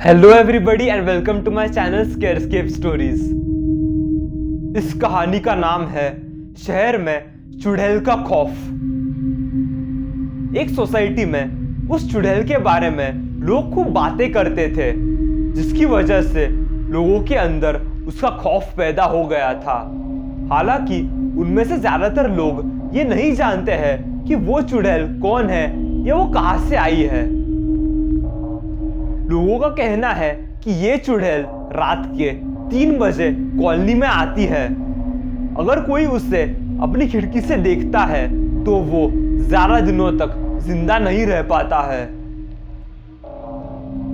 Hello everybody and welcome to my channel ScareScape stories. इस कहानी का नाम है शहर में चुड़ैल का खौफ। एक सोसाइटी में उस चुड़ैल के बारे में लोग खूब बातें करते थे, जिसकी वजह से लोगों के अंदर उसका खौफ पैदा हो गया था। हालांकि उनमें से ज्यादातर लोग ये नहीं जानते हैं कि वो चुड़ैल कौन है या वो कहां से आई है। लोगों का कहना है कि ये चुड़ैल रात के 3 बजे कॉलोनी में आती है। अगर कोई उसे अपनी खिड़की से देखता है तो वो ज्यादा दिनों तक जिंदा नहीं रह पाता है।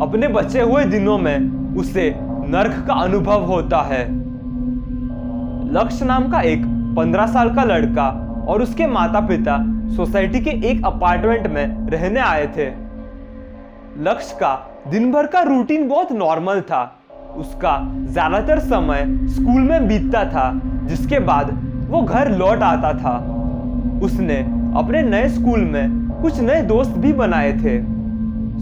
अपने बचे हुए दिनों में उसे नर्क का अनुभव होता है। लक्ष्य नाम का एक 15 साल का लड़का और उसके माता पिता सोसाइटी के एक अपार्टमेंट में रहने आए थे। लक्ष्य का दिन भर का रूटीन बहुत नॉर्मल था। उसका ज्यादातर समय स्कूल में बीतता था, जिसके बाद वो घर लौट आता था। उसने अपने नए स्कूल में कुछ नए दोस्त भी बनाए थे।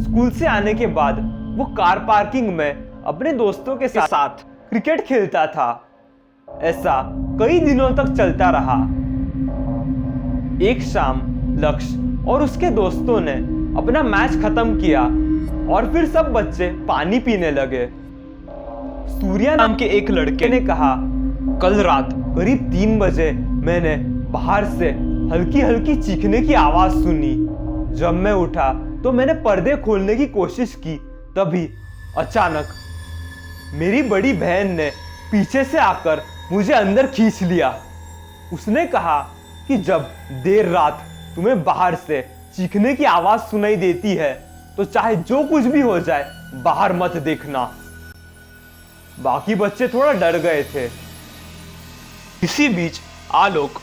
स्कूल से आने के बाद वो कार पार्किंग में अपने दोस्तों के साथ क्रिकेट खेलता था। ऐसा कई दिनों तक चलता रहा। एक शाम लक्ष्य और उसके दोस्तों ने अपना मैच खत्म किया और फिर सब बच्चे पानी पीने लगे। सूर्या नाम के एक लड़के ने कहा, कल रात करीब 3 बजे मैंने बाहर से हल्की हल्की चीखने की आवाज सुनी। जब मैं उठा तो मैंने पर्दे खोलने की कोशिश की, तभी अचानक मेरी बड़ी बहन ने पीछे से आकर मुझे अंदर खींच लिया। उसने कहा कि जब देर रात तुम्हें बाहर से चीखने की आवाज सुनाई देती है तो चाहे जो कुछ भी हो जाए बाहर मत देखना। बाकी बच्चे थोड़ा डर गए थे। इसी बीच आलोक,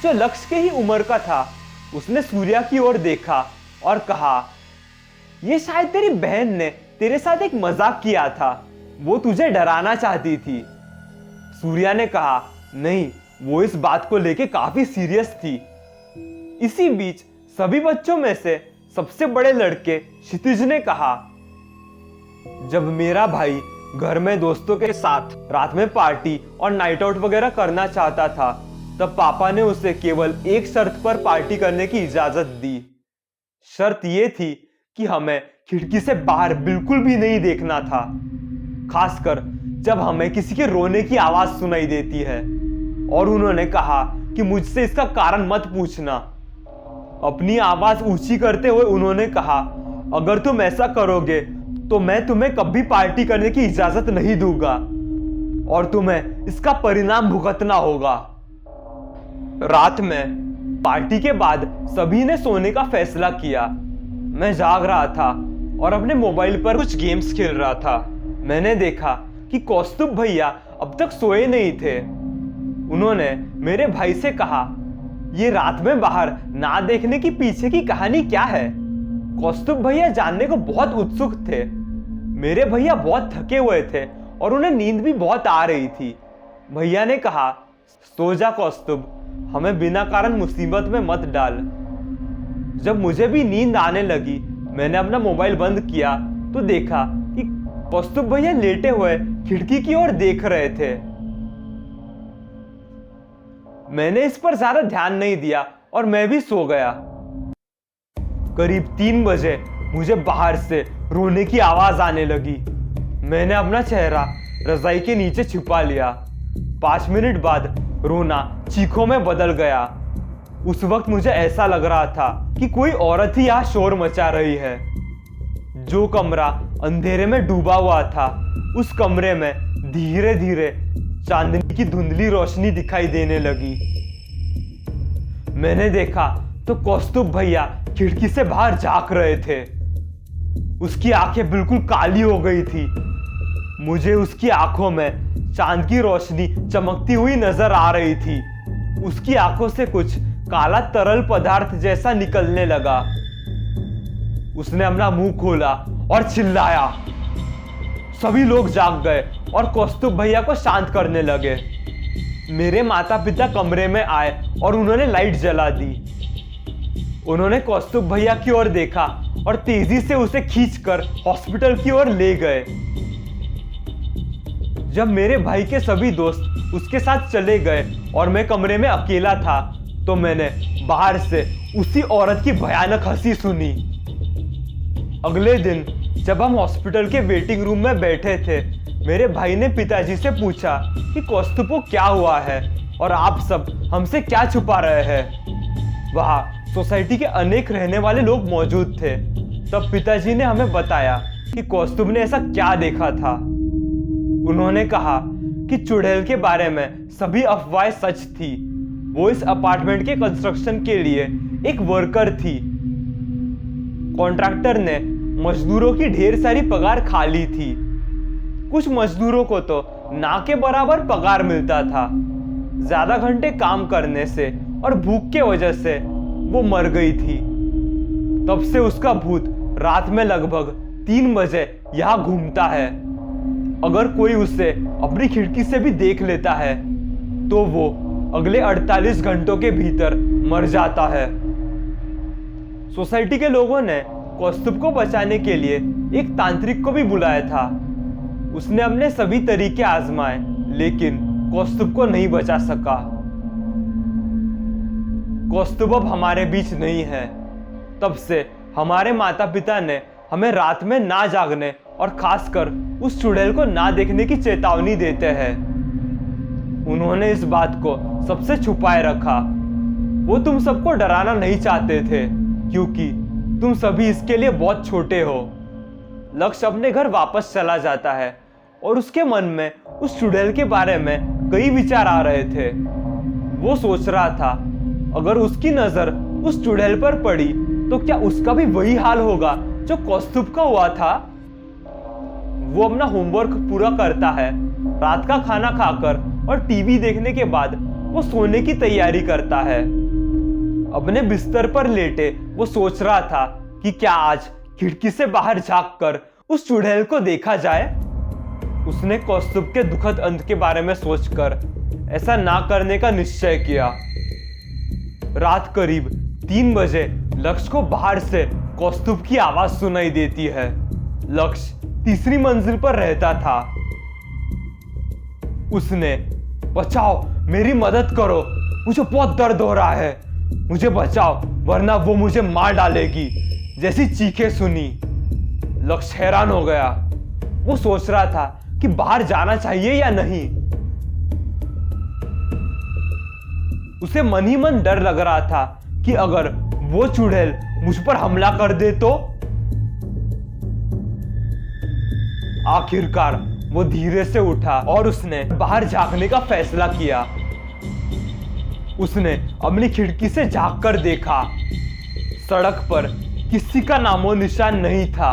जो लक्ष्य के ही उम्र का था, उसने सूर्या की ओर देखा और कहा, यह शायद तेरी बहन ने तेरे साथ एक मजाक किया था, वो तुझे डराना चाहती थी। सूर्या ने कहा, नहीं, वो इस बात को लेके काफी सीरियस थी। इसी बीच सभी बच्चों में से सबसे बड़े लड़के क्षितिज ने कहा, जब मेरा भाई घर में दोस्तों के साथ रात में पार्टी और नाइट आउट वगैरह करना चाहता था, तब पापा ने उसे केवल एक शर्त पर पार्टी करने की इजाजत दी। शर्त यह थी कि हमें खिड़की से बाहर बिल्कुल भी नहीं देखना था, खासकर जब हमें किसी के रोने की आवाज सुनाई देती है। और उन्होंने कहा कि मुझसे इसका कारण मत पूछना। अपनी आवाज ऊंची करते हुए उन्होंने कहा, अगर तुम ऐसा करोगे तो मैं तुम्हें कभी पार्टी करने की इजाजत नहीं दूंगा और तुम्हें इसका परिणाम भुगतना होगा। रात में पार्टी के बाद सभी ने सोने का फैसला किया। मैं जाग रहा था और अपने मोबाइल पर कुछ गेम्स खेल रहा था। मैंने देखा कि कौस्तुभ भैया अब तक सोए नहीं थे। उन्होंने मेरे भाई से कहा, ये रात में बाहर ना देखने की पीछे की कहानी क्या है? कौस्तुभ भैया जानने को बहुत उत्सुक थे। मेरे भैया बहुत थके हुए थे और उन्हें नींद भी बहुत आ रही थी। भैया ने कहा, सो जा कौस्तुभ, हमें बिना कारण मुसीबत में मत डाल। जब मुझे भी नींद आने लगी, मैंने अपना मोबाइल बंद किया तो देखा कि कौस्तुभ भैया लेटे हुए खिड़की की ओर देख रहे थे। मैंने इस पर ज्यादा ध्यान नहीं दिया और मैं भी सो गया। करीब 3 बजे मुझे बाहर से रोने की आवाज आने लगी। मैंने अपना चेहरा रजाई के नीचे छिपा लिया। 5 मिनट बाद रोना चीखों में बदल गया। उस वक्त मुझे ऐसा लग रहा था कि कोई औरत ही यहां शोर मचा रही है। जो कमरा अंधेरे में डूबा हुआ था, उस कमरे में धीरे धीरे चांदनी की धुंधली रोशनी दिखाई देने लगी। मैंने देखा तो कौस्तुभ भैया खिड़की से बाहर झांक रहे थे। उसकी आंखें बिल्कुल काली हो गई थी। मुझे उसकी आंखों में चांद की रोशनी चमकती हुई नजर आ रही थी। उसकी आंखों से कुछ काला तरल पदार्थ जैसा निकलने लगा। उसने अपना मुंह खोला और चिल्लाया। सभी लोग जाग गए और कौस्तुभ भैया को शांत करने लगे। मेरे माता पिता कमरे में आए और उन्होंने लाइट जला दी। उन्होंने कौस्तुभ भैया की ओर देखा और तेजी से उसे खींचकर हॉस्पिटल की ओर ले गए। जब मेरे भाई के सभी दोस्त उसके साथ चले गए और मैं कमरे में अकेला था, तो मैंने बाहर से उसी औरत की भयानक हंसी सुनी। अगले दिन जब हम हॉस्पिटल के वेटिंग रूम में बैठे थे, मेरे भाई ने पिताजी से पूछा कि कौस्तुभ को क्या हुआ है और आप सब हमसे क्या छुपा रहे हैं। वहाँ सोसाइटी के अनेक रहने वाले लोग मौजूद थे। तब पिताजी ने हमें बताया कि कौस्तुभ ने ऐसा क्या देखा था। उन्होंने कहा कि चुड़ैल के बारे में सभी अफवाहें सच थी। वो इस अपार्टमेंट के कंस्ट्रक्शन के लिए एक वर्कर थी। कॉन्ट्रैक्टर ने मजदूरों की ढेर सारी पगार खा ली थी। कुछ मजदूरों को तो ना के बराबर पगार मिलता था। ज्यादा घंटे काम करने से और भूख के वजह से वो मर गई थी। तब से उसका भूत रात में लगभग 3 बजे यहाँ घूमता है। अगर कोई उसे अपनी खिड़की से भी देख लेता है तो वो अगले 48 घंटों के भीतर मर जाता है। सोसाइटी के लोगों ने कौस्तुभ को बचाने के लिए एक तांत्रिक को भी बुलाया था। उसने अपने सभी तरीके आजमाए, लेकिन कौस्तुभ को नहीं बचा सका। कौस्तुभ अब हमारे बीच नहीं है। तब से हमारे माता पिता ने हमें रात में ना जागने और खासकर उस चुड़ैल को ना देखने की चेतावनी देते हैं। उन्होंने इस बात को सबसे छुपाए रखा। वो तुम सबको डराना नहीं चाहते थे, क्योंकि तुम सभी इसके लिए बहुत छोटे हो। लक्ष्य अपने घर वापस चला जाता है और उसके मन में उस चुड़ैल के बारे में कई विचार आ रहे थे। वो सोच रहा था अगर उसकी नजर उस चुड़ैल पर पड़ी तो क्या उसका भी वही हाल होगा जो कौस्तुभ का हुआ था। वो अपना होमवर्क पूरा करता है। रात का खाना खाकर और टीवी देखने के बाद वो सोने की तैयारी करता है। अपने बिस्तर पर लेटे वो सोच रहा था कि क्या आज खिड़की से बाहर झांककर उस चुड़ैल को देखा जाए। उसने कौस्तुभ के दुखद अंत के बारे में सोचकर ऐसा ना करने का निश्चय किया। रात करीब 3 बजे लक्ष्य को बाहर से कौस्तुभ की आवाज सुनाई देती है। लक्ष्य तीसरी मंजिल पर रहता था। उसने, बचाओ, मेरी मदद करो, मुझे बहुत दर्द हो रहा है, मुझे बचाओ वरना वो मुझे मार डालेगी, जैसी चीखें सुनी। लक्ष्य हैरान हो गया। वो सोच रहा था कि बाहर जाना चाहिए या नहीं। उसे मन ही मन डर लग रहा था कि अगर वो चुड़ैल मुझ पर हमला कर दे तो। आखिरकार वो धीरे से उठा और उसने बाहर झांकने का फैसला किया। उसने अपनी खिड़की से झांक कर देखा। सड़क पर किसी का नामो निशान नहीं था।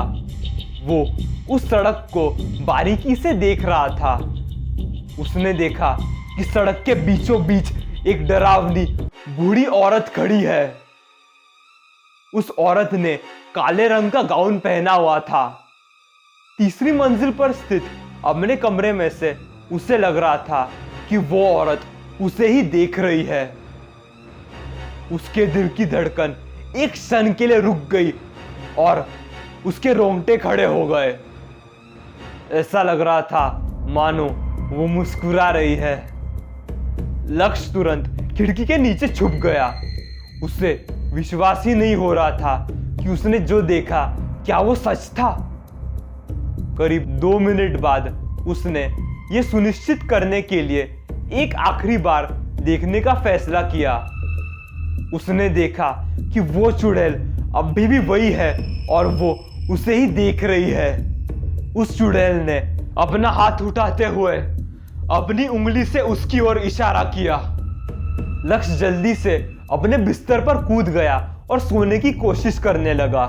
वो उस सड़क को बारीकी से देख रहा था। उसने देखा कि सड़क के बीचों बीच एक डरावनी बूढ़ी औरत खड़ी है। उस औरत ने काले रंग का गाउन पहना हुआ था। तीसरी मंजिल पर स्थित अपने कमरे में से उसे लग रहा था कि वो औरत उसे ही देख रही है। उसके दिल की धड़कन एक क्षण के लिए रुक गई और उसके रोंगटे खड़े हो गए। ऐसा लग रहा था मानो वो मुस्कुरा रही है। लक्ष्य तुरंत खिड़की के नीचे छुप गया। उसे विश्वास ही नहीं हो रहा था कि उसने जो देखा क्या वो सच था। करीब 2 मिनट बाद उसने ये सुनिश्चित करने के लिए एक आखिरी बार देखने का फैसला किया। उसने देखा कि वो चुड़ैल अभी भी वही है और वो उसे ही देख रही है। उस चुड़ैल ने अपना हाथ उठाते हुए अपनी उंगली से उसकी ओर इशारा किया। लक्ष्य जल्दी से अपने बिस्तर पर कूद गया और सोने की कोशिश करने लगा।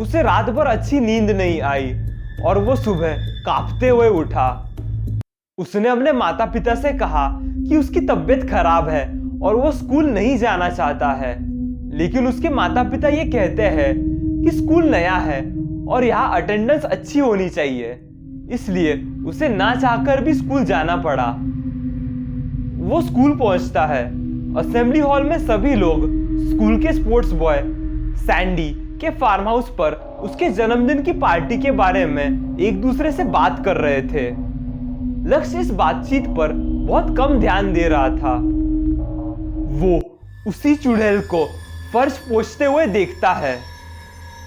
उसे रात भर अच्छी नींद नहीं आई और वो सुबह कांपते हुए उठा। उसने अपने माता पिता से कहा कि उसकी तबीयत खराब है और वो स्कूल नहीं जाना चाहता है, लेकिन उसके माता पिता ये कहते हैं कि स्कूल नया है और यहाँ अटेंडेंस अच्छी होनी चाहिए, इसलिए उसे ना चाहकर भी स्कूल जाना पड़ा। वो स्कूल पहुंचता है। असेंबली हॉल में सभी लोग स्कूल के स्पोर्ट्स बॉय सैंडी के फार्म हाउस पर उसके जन्मदिन की पार्टी के बारे में एक दूसरे से बात कर रहे थे। लक्ष्य इस बातचीत पर बहुत कम ध्यान दे रहा था। वो उसी चुड़ैल को फर्श पोंछते हुए देखता है।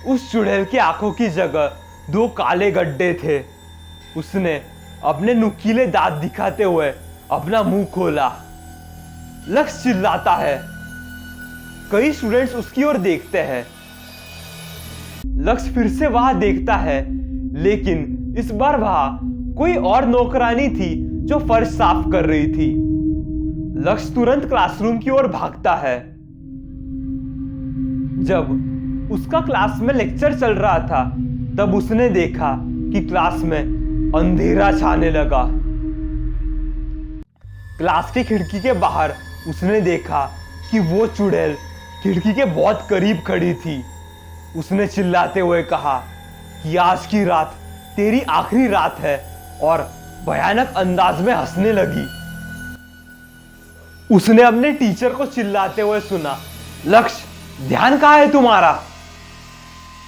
उस चुड़ैल की आंखों की जगह 2 काले गड्ढे थे। उसने अपने नुकीले दांत दिखाते हुए अपना मुंह खोला। लक्ष्य चिल्लाता है। कई स्टूडेंट्स उसकी ओर देखते हैं। लक्ष्य फिर से वहां देखता है, लेकिन इस बार वहां कोई और नौकरानी थी जो फर्श साफ कर रही थी। लक्ष्य तुरंत क्लासरूम की ओर भागता है। जब उसका क्लास में लेक्चर चल रहा था, तब उसने देखा कि क्लास में अंधेरा छाने लगा। क्लास की खिड़की के बाहर उसने देखा कि वो चुड़ैल खिड़की के बहुत करीब खड़ी थी। उसने चिल्लाते हुए कहा कि आज की रात तेरी आखिरी रात है, और भयानक अंदाज में हंसने लगी। उसने अपने टीचर को चिल्लाते हुए सुना, लक्ष्य ध्यान कहाँ है तुम्हारा?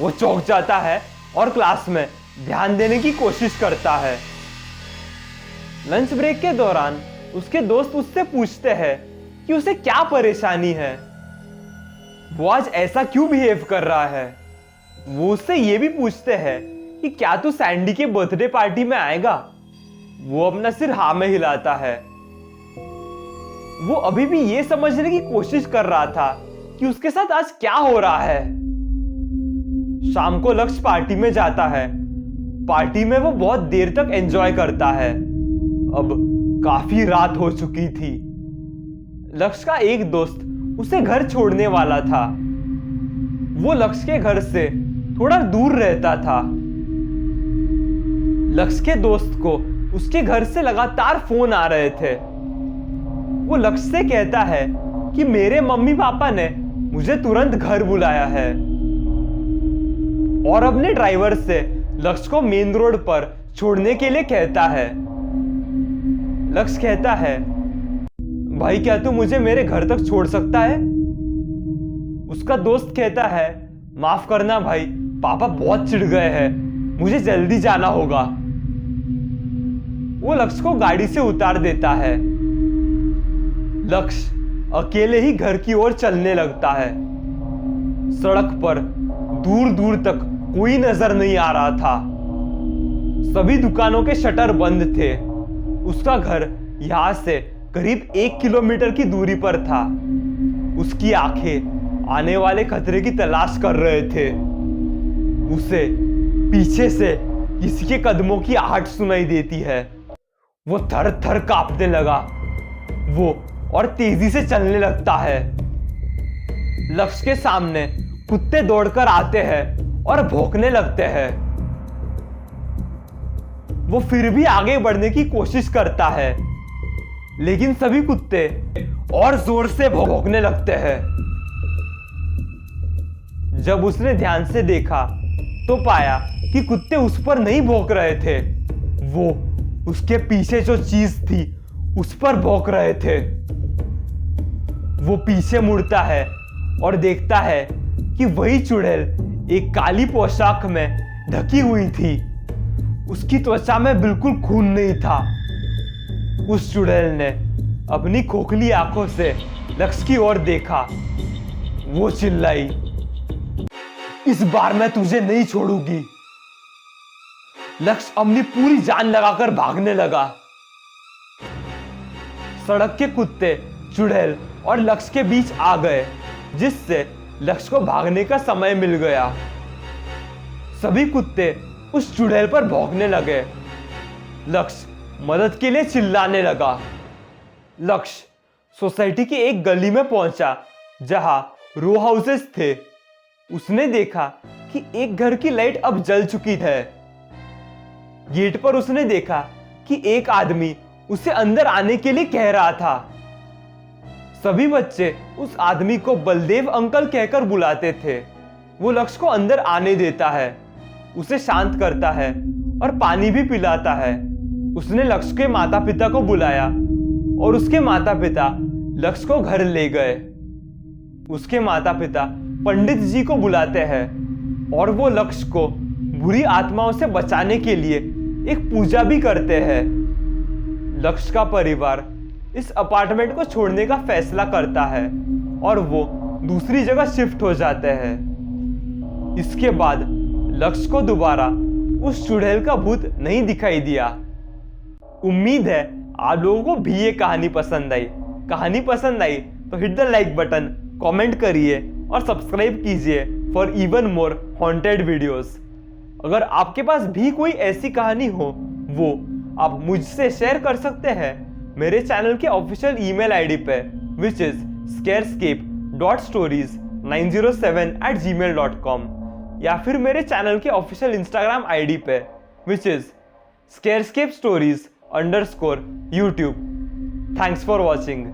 वो चौंक जाता है और क्लास में ध्यान देने की कोशिश करता है। लंच ब्रेक के दौरान उसके दोस्त उससे पूछते हैं कि उसे क्या परेशानी है, वो आज ऐसा क्यों बिहेव कर रहा है। वो उससे ये भी पूछते हैं कि क्या तू सैंडी के बर्थडे पार्टी में आएगा। वो अपना सिर हाँ में हिलाता है। वो अभी भी ये समझने की कोशिश कर रहा था कि उसके साथ आज क्या हो रहा है। शाम को लक्ष्य पार्टी में जाता है। पार्टी में वो बहुत देर तक एंजॉय करता है। अब काफी रात हो चुकी थी। लक्ष्य का एक दोस्त उसे घर छोड़ने वाला था। वो लक्ष्य के घर से थोड़ा दूर रहता था। लक्ष्य के दोस्त को उसके घर से लगातार फोन आ रहे थे। वो लक्ष्य से कहता है कि मेरे मम्मी पापा ने मुझे तुरंत घर बुलाया है, और अपने ड्राइवर से लक्ष्य को मेन रोड पर छोड़ने के लिए कहता है। लक्ष्य कहता है, भाई क्या तू मुझे मेरे घर तक छोड़ सकता है? उसका दोस्त कहता है, माफ करना भाई, पापा बहुत चिढ़ गए हैं, मुझे जल्दी जाना होगा। वो लक्ष्य को गाड़ी से उतार देता है। लक्ष्य अकेले ही घर की ओर चलने लगता है। सड़क पर दूर दूर तक कोई नजर नहीं आ रहा था। सभी दुकानों के शटर बंद थे। उसका घर यहां से करीब 1 किलोमीटर की दूरी पर था। उसकी आंखें आने वाले खतरे की तलाश कर रहे थे। उसे पीछे से किसी के कदमों की आहट सुनाई देती है। वो थर थर कांपने लगा। वो और तेजी से चलने लगता है। लक्ष्य के सामने कुत्ते दौड़कर आते हैं और भौंकने लगते हैं। वो फिर भी आगे बढ़ने की कोशिश करता है, लेकिन सभी कुत्ते और जोर से भौंकने लगते हैं। जब उसने ध्यान से देखा तो पाया कि कुत्ते उस पर नहीं भौंक रहे थे, वो उसके पीछे जो चीज थी उस पर भौंक रहे थे। वो पीछे मुड़ता है और देखता है कि वही चुड़ैल एक काली पोशाक में ढकी हुई थी। उसकी त्वचा में बिल्कुल खून नहीं था। उस चुड़ैल ने अपनी खोखली आंखों से लक्ष्य की ओर देखा। वो चिल्लाई, इस बार मैं तुझे नहीं छोड़ूंगी। लक्ष्य अपनी पूरी जान लगाकर भागने लगा। सड़क के कुत्ते चुड़ैल और लक्ष्य के बीच आ गए, जिससे लक्ष्य को भागने का समय मिल गया। सभी कुत्ते उस चुड़ैल पर भौंकने लगे। लक्ष्य मदद के लिए चिल्लाने लगा। लक्ष्य सोसाइटी की एक गली में पहुंचा जहां रो हाउसेस थे। उसने देखा कि एक घर की लाइट अब जल चुकी है। गेट पर उसने देखा कि एक आदमी उसे अंदर आने के लिए कह रहा था। सभी बच्चे उस आदमी को बलदेव अंकल कहकर बुलाते थे। वो लक्ष्य को अंदर आने देता है, उसे शांत करता है और पानी भी पिलाता है। उसने लक्ष्य के माता पिता को बुलाया और उसके माता पिता लक्ष्य को घर ले गए। उसके माता पिता पंडित जी को बुलाते हैं और वो लक्ष्य को बुरी आत्माओं से बचाने के लिए एक पूजा भी करते हैं। लक्ष्य का परिवार इस अपार्टमेंट को छोड़ने का फैसला करता है और वो दूसरी जगह शिफ्ट हो जाते हैं। इसके बाद लक्ष्य को दोबारा उस चुड़ैल का भूत नहीं दिखाई दिया। उम्मीद है आप लोगों को भी ये कहानी पसंद आई। कहानी पसंद आई तो hit the like button, comment करिए और सब्सक्राइब कीजिए for even more haunted videos. अगर आपके पास भी कोई ऐसी कहानी हो वो आप मुझसे शेयर कर सकते हैं मेरे चैनल के ऑफिशियल ईमेल आईडी पे, विच इज scarescape.stories907@gmail.com, या फिर मेरे चैनल के ऑफिशियल इंस्टाग्राम आईडी पे, which is scarescape stories_YouTube। Thanks for watching.